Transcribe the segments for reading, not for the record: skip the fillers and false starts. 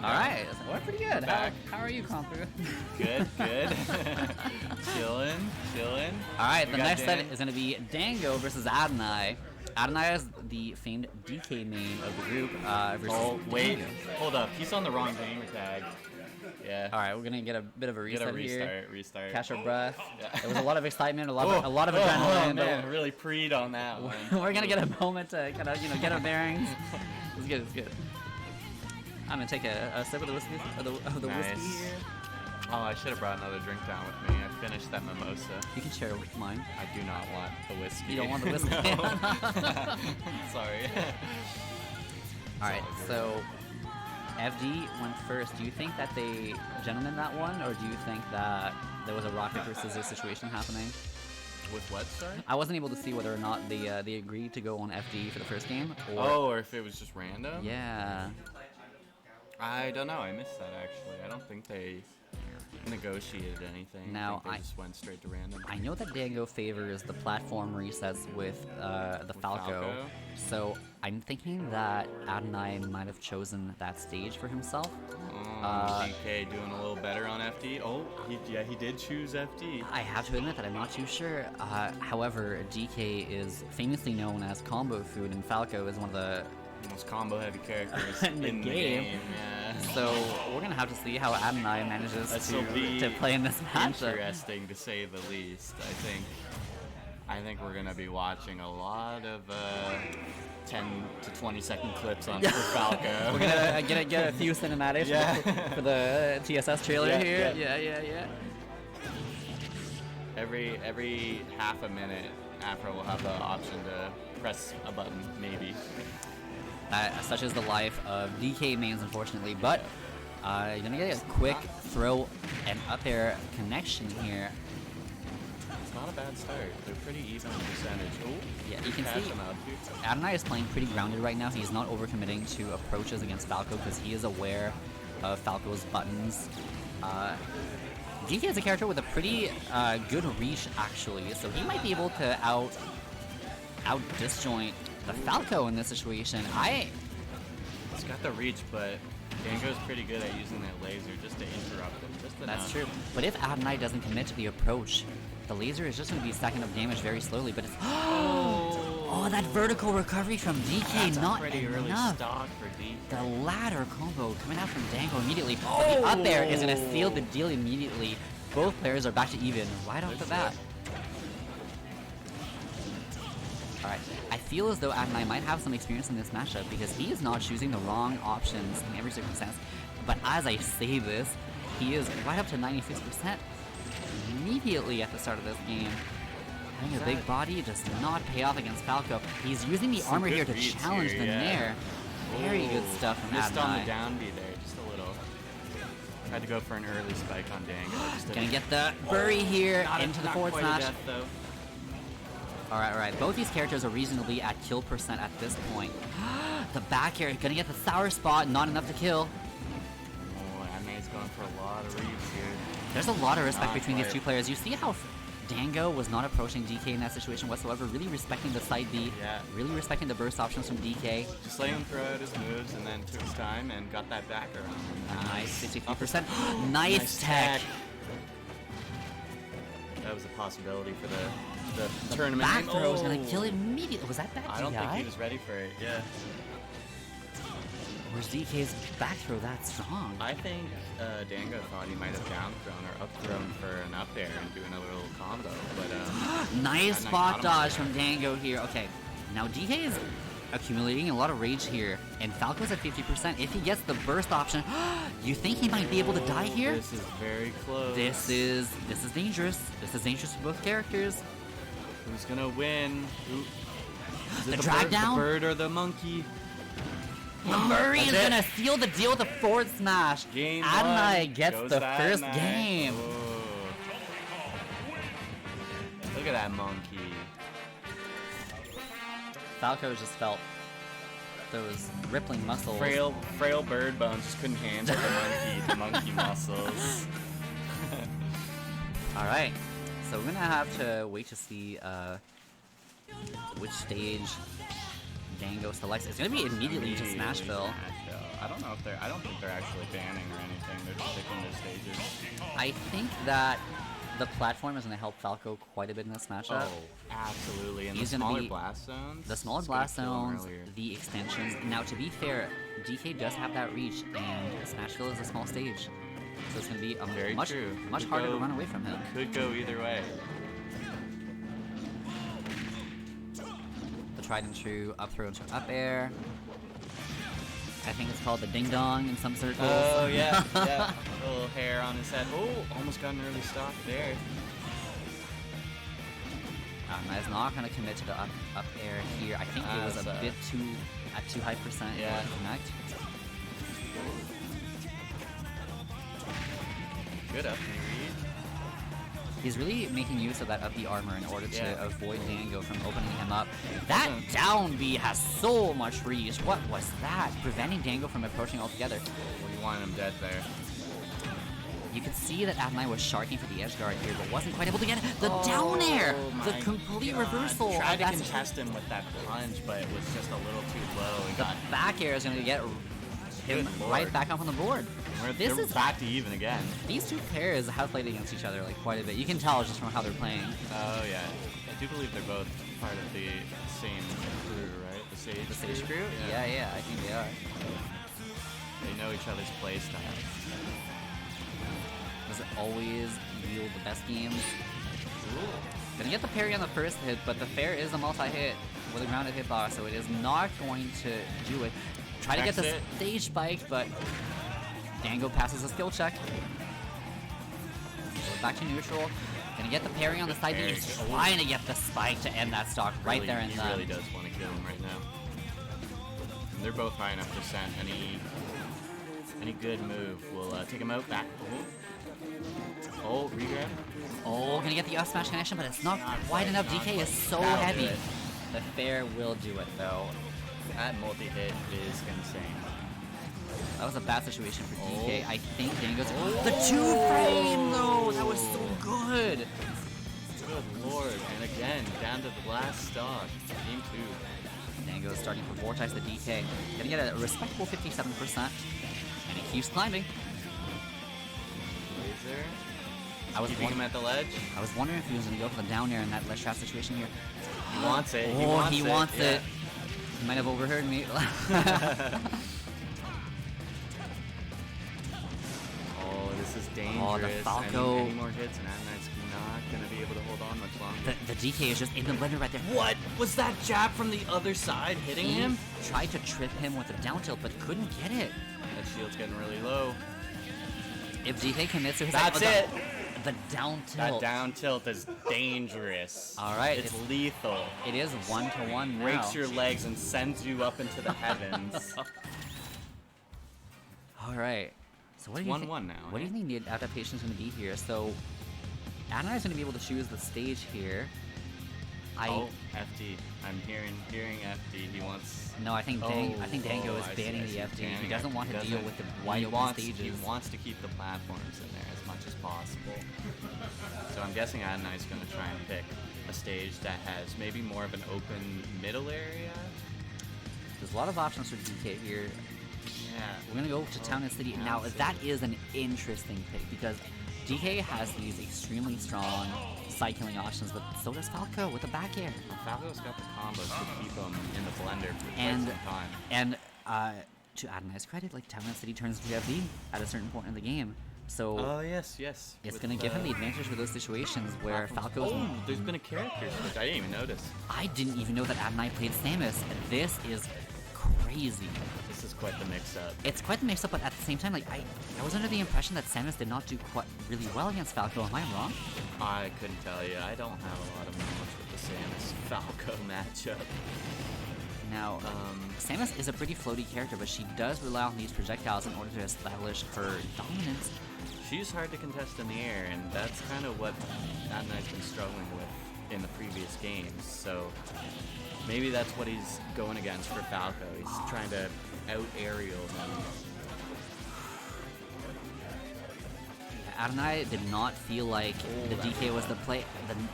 Alright, we're pretty good. Back. How are you, Compu? Good. Chilling. Alright, the next set is going to be Dango versus Adonai. Adonai is the famed DK main of the group versus wait. Dango. Hold up. He's on the wrong gamer tag. Yeah. Alright, we're going to get a bit of a reset here. Restart. Catch our breath. Yeah. There was a lot of excitement, a lot of adrenaline. Oh, man, really preed on that one. We're going to get a moment to kind of, get our bearings. It's good. I'm going to take a sip of the whiskey, Nice. whiskey here. Oh, I should have brought another drink down with me. I finished that mimosa. You can share with mine. I do not want the whiskey. You don't want the whiskey? Sorry. Alright, so FD went first. Do you think that they gentlemen that one, or do you think that there was a rock paper scissors situation happening? With what, sorry? I wasn't able to see whether or not they agreed to go on FD for the first game. Or if it was just random? Yeah. I don't know. I missed that, actually. I don't think they negotiated anything. Now, I think they just went straight to random. I know that Dango favors the platform resets with the Falco, so I'm thinking that Adonai might have chosen that stage for himself. DK doing a little better on FD. Oh, he did choose FD. I have to admit that I'm not too sure. However, DK is famously known as combo food, and Falco is one of the most combo-heavy characters in the game. Yeah. So we're gonna have to see how Adonai manages to play in this matchup. Interesting to say the least. I think we're gonna be watching a lot of 10 to 20-second clips on for Falco. We're gonna get a few cinematics for the TSS trailer here. Yeah. Every half a minute, Afro will have the option to press a button, maybe. Such is the life of DK mains, unfortunately. But you're gonna get a quick throw and up air connection here. It's not a bad start. They're pretty even percentage. Ooh, yeah, you can see Adonai is playing pretty grounded right now. He's not overcommitting to approaches against Falco because he is aware of Falco's buttons. DK is a character with a pretty good reach, actually, so he might be able to out disjoint the Falco in this situation. It's got the reach, but Dango's pretty good at using that laser just to interrupt him. That's true. But if Adonai doesn't commit to the approach, the laser is just going to be stacking up damage very slowly. But it's oh, that vertical recovery from DK, that's not pretty early stock for DK. The ladder combo coming out from Dango immediately. But the up air is going to seal the deal immediately. Both players are back to even right off the bat. Alright, I feel as though Adonai might have some experience in this matchup because he is not choosing the wrong options in every circumstance. But as I say this, he is right up to 96% immediately at the start of this game. Having a big body does not pay off against Falco. He's using the armor here to challenge the Nair. Very good stuff from Adonai. Missed on the down B there, just a little. Tried to go for an early spike on Dango. Gonna get the bury here into the forward smash. Alright. Both these characters are reasonably at kill percent at this point. The back air, gonna get the sour spot, not enough to kill. Oh, Adonai's going for a lot of reads here. There's a lot of respect between these two players. You see how Dango was not approaching DK in that situation whatsoever, really respecting the side B, really respecting the burst options from DK. Just letting him throw out his moves and then took his time and got that back around. Nice, 63%. Nice tech. That was a possibility for the tournament. Back throw was gonna kill it immediately. Was that I don't think he was ready for it, Where's DK's back throw that strong? I think Dango thought he might have down thrown or up thrown for an up air and doing a little combo, but nice spot dodge from Dango here. Okay, now DK is accumulating a lot of rage here, and Falco's at 50%. If he gets the burst option, you think he might be able to die here? This is very close. This is dangerous. This is dangerous for both characters. Who's gonna win? Is it the drag down? The bird or the monkey? Murray is gonna seal the deal with a forward smash. Game Adonai gets the first game. Whoa. Look at that monkey. Falco just felt those rippling muscles. Frail bird bones just couldn't handle the monkey muscles. Alright, so we're gonna have to wait to see which stage Dango selects. It's gonna be immediately to Smashville. I don't know if they're. I don't think they're actually banning or anything. They're just picking their stages. I think that the platform is going to help Falco quite a bit in this matchup. Oh, absolutely. And He's the gonna smaller be- blast zones. The smaller it's gonna blast kill him zones, earlier. the extensions. Now, to be fair, DK does have that reach, and Smashville is a small stage. So it's going to be Very much true. much Could harder to go- run away from him. Could go either way. The tried and true up throw into up air. I think it's called the ding dong in some circles. Oh yeah, yeah. A little hair on his head. Oh, almost got an early stock there. Is not going to commit to the up air here. I think it was a bit too high percent. Yeah. Connect. Good up read. He's really making use of that up the armor in order Yeah. to avoid Dango from opening him up. That down B has so much reach. What was that? Preventing Dango from approaching altogether. Well, you wanted him dead there. You could see that Adonai was sharking for the edge guard here, but wasn't quite able to get it. The down air! The my complete God. reversal. Tried of to that contest him with that plunge, but it was just a little too low. He got back air is going to get him Good right lord. back up on the board. This they're is back to even again. These two pairs have played against each other like quite a bit. You can tell just from how they're playing. Oh yeah, I do believe they're both part of the same crew, right? The Sage. The Sage crew? Yeah, I think they are. They know each other's play style. Does it always yield the best games? Gonna get the parry on the first hit, but the fair is a multi-hit with a grounded hitbox, so it is not going to do it. Try to get the Checks it. stage spike, but Dango passes a skill check. Back to neutral. Gonna get the parry on the side. Parry. He's trying to get the spike to end that stock right Really, there and he then. really does want to kill him right now. And they're both high enough percent. Any good move will take him out back. Oh, regrab. Oh, gonna get the up smash connection, but it's not Not quite quite, enough. not DK quite. is so That'll do heavy. it. The fair will do it though. That multi-hit is insane. That was a bad situation for DK. Oh. I think Dango's Oh. the 2-frame though. That was so good. Good lord. And again, down to the last stock. Game 2. Dango is starting to vortex the DK. Gonna get a respectable 57%, and he keeps climbing. Laser. I was Keeping him at the ledge. I was wondering if he was gonna go for the down air in that ledge trap situation here. He wants it. Oh, he wants yeah. it. He might have overheard me. Oh, this is dangerous. Oh, the Falco. Any more hits, and Adonai's not going to be able to hold on much longer. the DK is just in the blender right there. What? Was that jab from the other side hitting He him? tried to trip him with a down tilt, but couldn't get it. That shield's getting really low. If DK commits to his That's it. The down That tilt. down tilt is dangerous. All right, It's lethal. It is 1-1 now. Breaks your legs and sends you up into the heavens. All right. So what do you 1-1 think? now, What do you eh? think the adaptation is going to be here? So, Adonai's going to be able to choose the stage here. Oh, FD. I'm hearing FD. He wants. No, I think Dango is I see, banning I the see. FD. He Banning doesn't FD. want to deal Doesn't- with the wide open stages. He wants to keep the platforms in there as much as possible. So I'm guessing Adonai's going to try and pick a stage that has maybe more of an open middle area. There's a lot of options for DK here. Yeah. We're going to go to Town and City. Town Now, City. that is an interesting pick because DK has these extremely strong side killing options, but so does Falco with the back air. Falco's got the combos to keep him in the blender for quite And some time. and to Adonai's credit, like Town and City turns into FD at a certain point in the game. So Oh yes. it's With going to give him the advantage for those situations where Falco's... Oh, there's been a character switch. I didn't even notice. I didn't even know that Adonai played Samus. This is crazy. This is quite the mix-up. It's quite the mix-up, but at the same time, like I was under the impression that Samus did not do quite really well against Falco. Am I wrong? I couldn't tell you. I don't have a lot of knowledge with the Samus Falco matchup. Now, Samus is a pretty floaty character, but she does rely on these projectiles in order to establish her dominance. She's hard to contest in the air, and that's kind of what Adonai's been struggling with in the previous games. So maybe that's what he's going against for Falco. He's trying to out-aerial him. Adonai did not feel like the that DK was the play.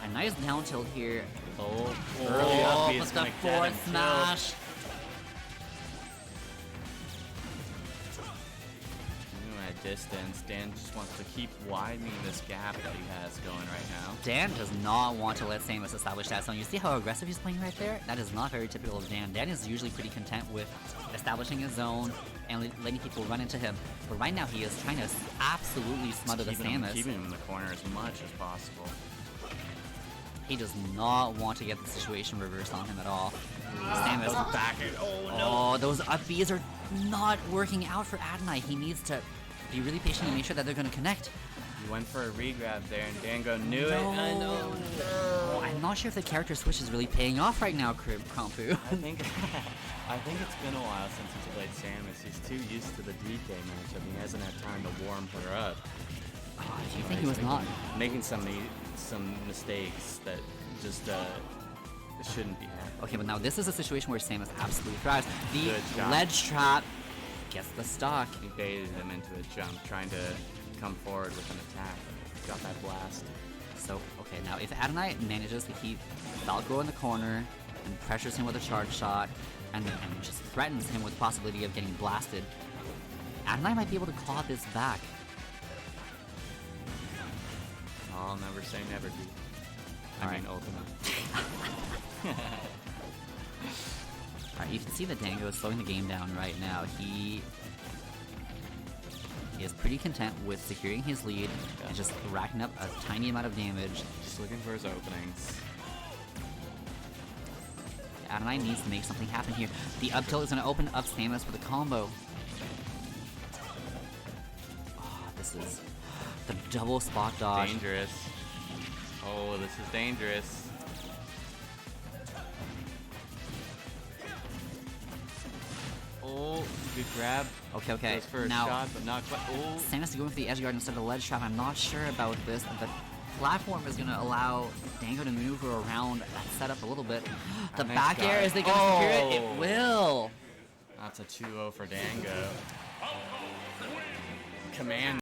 A nice down tilt here. Oh, Early up is with the gonna get him fourth killed. smash. distance. Dan just wants to keep widening this gap that he has going right now. Dan does not want to let Samus establish that zone. You see how aggressive he's playing right there? That is not very typical of Dan. Dan is usually pretty content with establishing his zone and letting people run into him. But right now he is trying to absolutely smother the Samus. Keeping him in the corner as much as possible. He does not want to get the situation reversed on him at all. Samus back it. Oh no! Oh, those up Bs are not working out for Adonai. He needs to be really patient and make sure that they're going to connect. He went for a regrab there, and Dango knew it. I know. Oh, I'm not sure if the character switch is really paying off right now, Krompu. I think it's been a while since he's played Samus. He's too used to the DK matchup. He hasn't had time to warm her up. Oh, do you think he was not making some mistakes that just shouldn't be happening? Okay, but now this is a situation where Samus absolutely thrives. The Good ledge trap gets the stock. He baited him into a jump, trying to come forward with an attack. Got that blast. So, okay, now if Adonai manages to keep Falco in the corner and pressures him with a charge shot and just threatens him with the possibility of getting blasted, Adonai might be able to claw this back. I'll never say never, dude. I mean, Ultima. Alright, you can see that Dango is slowing the game down right now. He is pretty content with securing his lead and just racking up a tiny amount of damage. Just looking for his openings. Adonai needs to make something happen here. The up tilt is going to open up Samus with a combo. Oh, this is the double spot dodge. Dangerous. Oh, this is dangerous. Oh, good grab. Okay, okay. Goes for a now, shot, but not quite. Oh. Samus is going for the edge guard instead of the ledge trap. I'm not sure about this. The platform is going to allow Dango to maneuver around that setup a little bit. The Nice back air, guard. is they going to secure it? It will. That's a 2-0 for Dango. Command